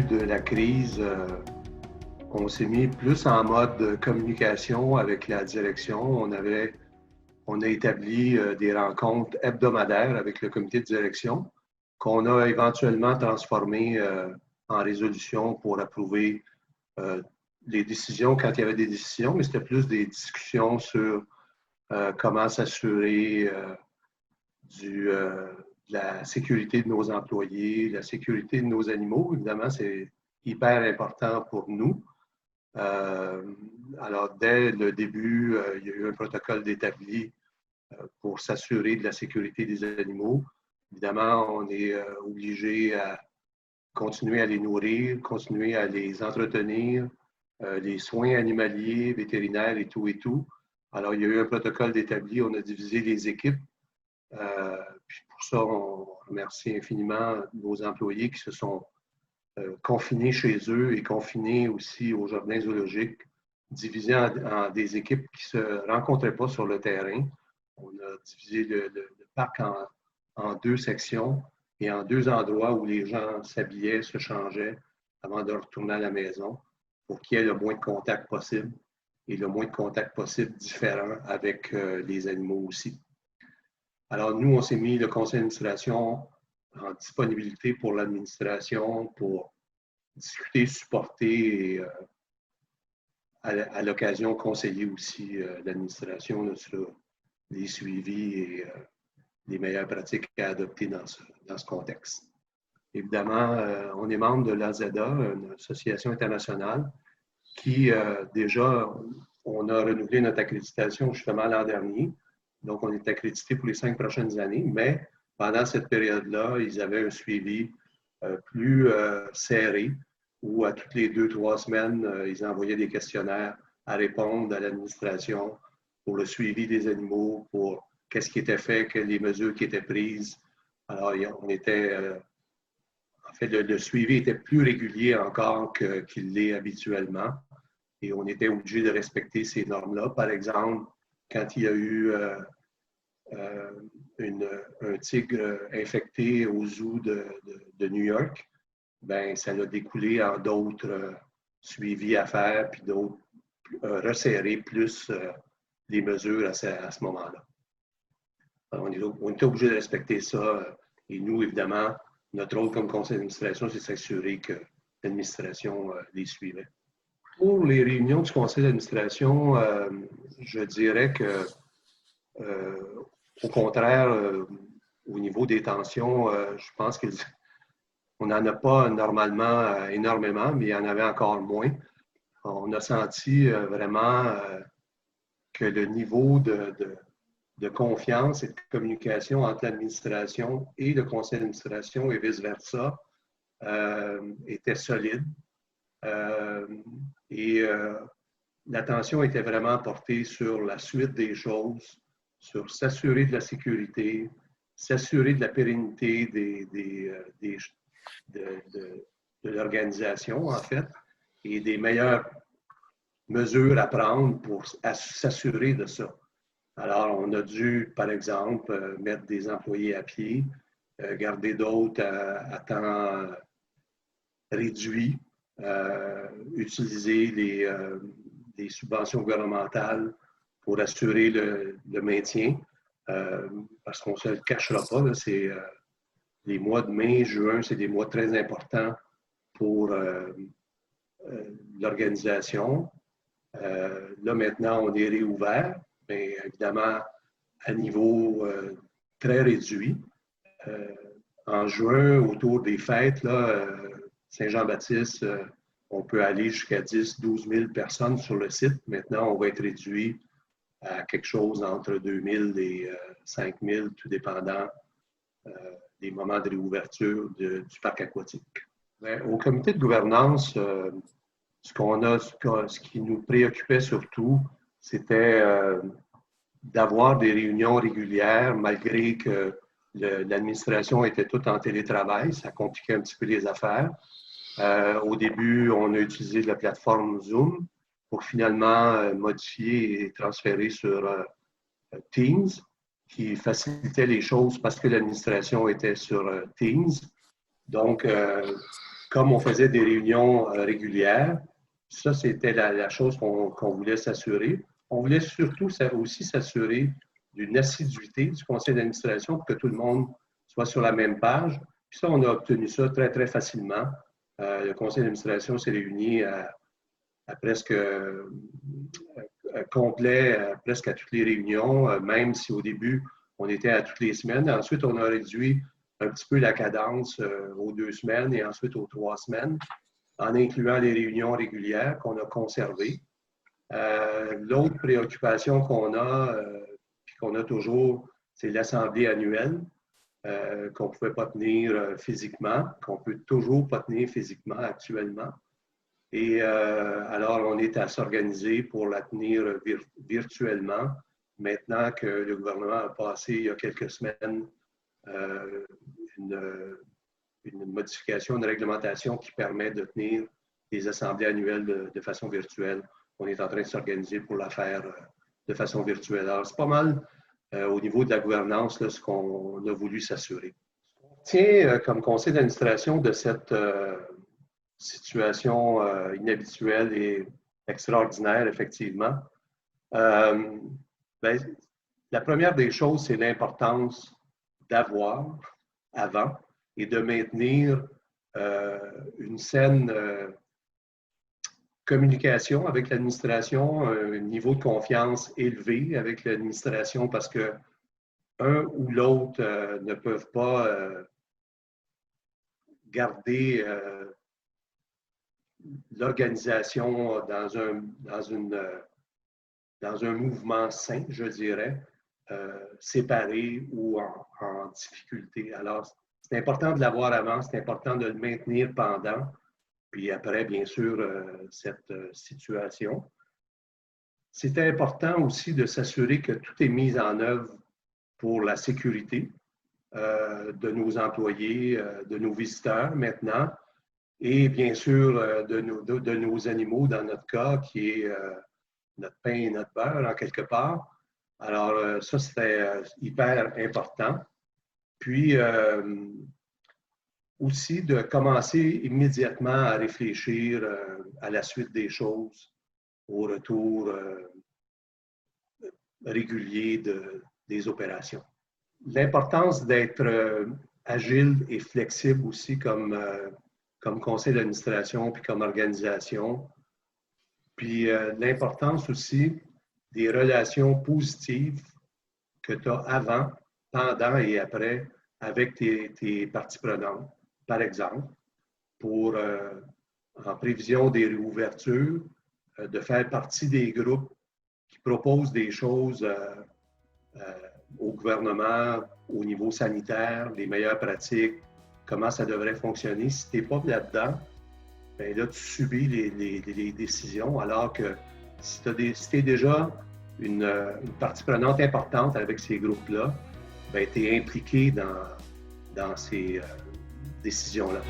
de la crise, on s'est mis plus en mode communication avec la direction. On a établi des rencontres hebdomadaires avec le comité de direction qu'on a éventuellement transformées en résolutions pour approuver les décisions quand il y avait des décisions, mais c'était plus des discussions sur comment s'assurer de la sécurité de nos employés, la sécurité de nos animaux. Évidemment, c'est hyper important pour nous. Alors, dès le début, il y a eu un protocole d'établi pour s'assurer de la sécurité des animaux. Évidemment, on est obligé à continuer à les nourrir, continuer à les entretenir, les soins animaliers, vétérinaires et tout et tout. Alors, il y a eu un protocole d'établi, on a divisé les équipes. Puis pour ça, on remercie infiniment nos employés qui se sont confinés chez eux et confinés aussi au jardin zoologique, divisés en des équipes qui ne se rencontraient pas sur le terrain. On a divisé le parc en deux sections et en deux endroits où les gens s'habillaient, se changeaient avant de retourner à la maison pour qu'il y ait le moins de contact possible et le moins de contact possible différent avec les animaux aussi. Alors, nous, on s'est mis le conseil d'administration en disponibilité pour l'administration, pour discuter, supporter et à l'occasion conseiller aussi l'administration sur les suivis et les meilleures pratiques à adopter dans ce contexte. Évidemment, on est membre de l'AZA, une association internationale qui déjà, on a renouvelé notre accréditation justement l'an dernier. Donc, on est accrédité pour les 5 prochaines années, mais pendant cette période-là, ils avaient un suivi plus serré où à toutes les 2-3 semaines, ils envoyaient des questionnaires à répondre à l'administration pour le suivi des animaux, pour qu'est-ce qui était fait, quelles les mesures qui étaient prises. Alors, on était, en fait, le suivi était plus régulier encore qu'il l'est habituellement et on était obligé de respecter ces normes-là. Par exemple, quand il y a eu un tigre infecté au zoo de New York, ben, ça a découlé en d'autres suivis à faire, puis d'autres resserrer plus les mesures à ce moment-là. On était obligé de respecter ça. Et nous, évidemment, notre rôle comme conseil d'administration, c'est de s'assurer que l'administration les suivait. Pour les réunions du conseil d'administration, je dirais que au contraire, au niveau des tensions, je pense qu'on n'en a pas normalement énormément, mais il y en avait encore moins. On a senti vraiment que le niveau de confiance et de communication entre l'administration et le conseil d'administration et vice-versa était solide. L'attention était vraiment portée sur la suite des choses, sur s'assurer de la sécurité, s'assurer de la pérennité de l'organisation, en fait, et des meilleures mesures à prendre pour s'assurer de ça. Alors, on a dû, par exemple, mettre des employés à pied, garder d'autres à temps réduit, utiliser des subventions gouvernementales pour assurer le maintien, parce qu'on ne se le cachera pas, les mois de mai, juin, c'est des mois très importants pour l'organisation. Là, maintenant, on est réouvert, mais évidemment, à niveau très réduit. En juin, autour des fêtes, là, Saint-Jean-Baptiste, on peut aller jusqu'à 10-12 000 personnes sur le site. Maintenant, on va être réduit à quelque chose entre 2 000 et 5 000, tout dépendant des moments de réouverture du parc aquatique. Mais au comité de gouvernance, ce qui nous préoccupait surtout, c'était d'avoir des réunions régulières, malgré que l'administration était toute en télétravail. Ça compliquait un petit peu les affaires. Au début, on a utilisé la plateforme Zoom pour finalement modifier et transférer sur Teams, qui facilitait les choses parce que l'administration était sur Teams. Donc, comme on faisait des réunions régulières, ça, c'était la chose qu'on voulait s'assurer. On voulait surtout aussi s'assurer d'une assiduité du conseil d'administration pour que tout le monde soit sur la même page. Puis ça, on a obtenu ça très, très facilement. Le conseil d'administration s'est réuni à presque complet, presque à toutes les réunions, même si au début, on était à toutes les semaines. Ensuite, on a réduit un petit peu la cadence aux 2 semaines et ensuite aux 3 semaines, en incluant les réunions régulières qu'on a conservées. L'autre préoccupation qu'on a, puis qu'on a toujours, c'est l'assemblée annuelle, qu'on ne pouvait pas tenir physiquement, qu'on ne peut toujours pas tenir physiquement actuellement. Et alors, on est à s'organiser pour la tenir virtuellement, maintenant que le gouvernement a passé, il y a quelques semaines, une modification de réglementation qui permet de tenir les assemblées annuelles de façon virtuelle. On est en train de s'organiser pour la faire de façon virtuelle. Alors, c'est pas mal au niveau de la gouvernance là, ce qu'on a voulu s'assurer. On tient comme conseil d'administration de cette situation inhabituelle et extraordinaire, effectivement. Ben, la première des choses, c'est l'importance d'avoir avant et de maintenir une saine communication avec l'administration, un niveau de confiance élevé avec l'administration parce que un ou l'autre ne peuvent pas garder l'organisation dans un mouvement sain, je dirais, séparé ou en difficulté. Alors, c'est important de l'avoir avant, c'est important de le maintenir pendant, puis après, bien sûr, cette situation. C'est important aussi de s'assurer que tout est mis en œuvre pour la sécurité de nos employés, de nos visiteurs maintenant, et bien sûr de nos animaux, dans notre cas, qui est notre pain et notre beurre, en quelque part. Alors, ça, c'était hyper important. Puis, aussi de commencer immédiatement à réfléchir à la suite des choses, au retour régulier des opérations. L'importance d'être agile et flexible aussi comme conseil d'administration puis comme organisation. Puis l'importance aussi des relations positives que tu as avant, pendant et après avec tes parties prenantes. Par exemple, pour, en prévision des réouvertures, de faire partie des groupes qui proposent des choses au gouvernement, au niveau sanitaire, les meilleures pratiques, comment ça devrait fonctionner. Si tu n'es pas là-dedans, bien là, tu subis les décisions, alors que si tu es déjà une partie prenante importante avec ces groupes-là, bien, tu es impliqué dans ces décisions-là.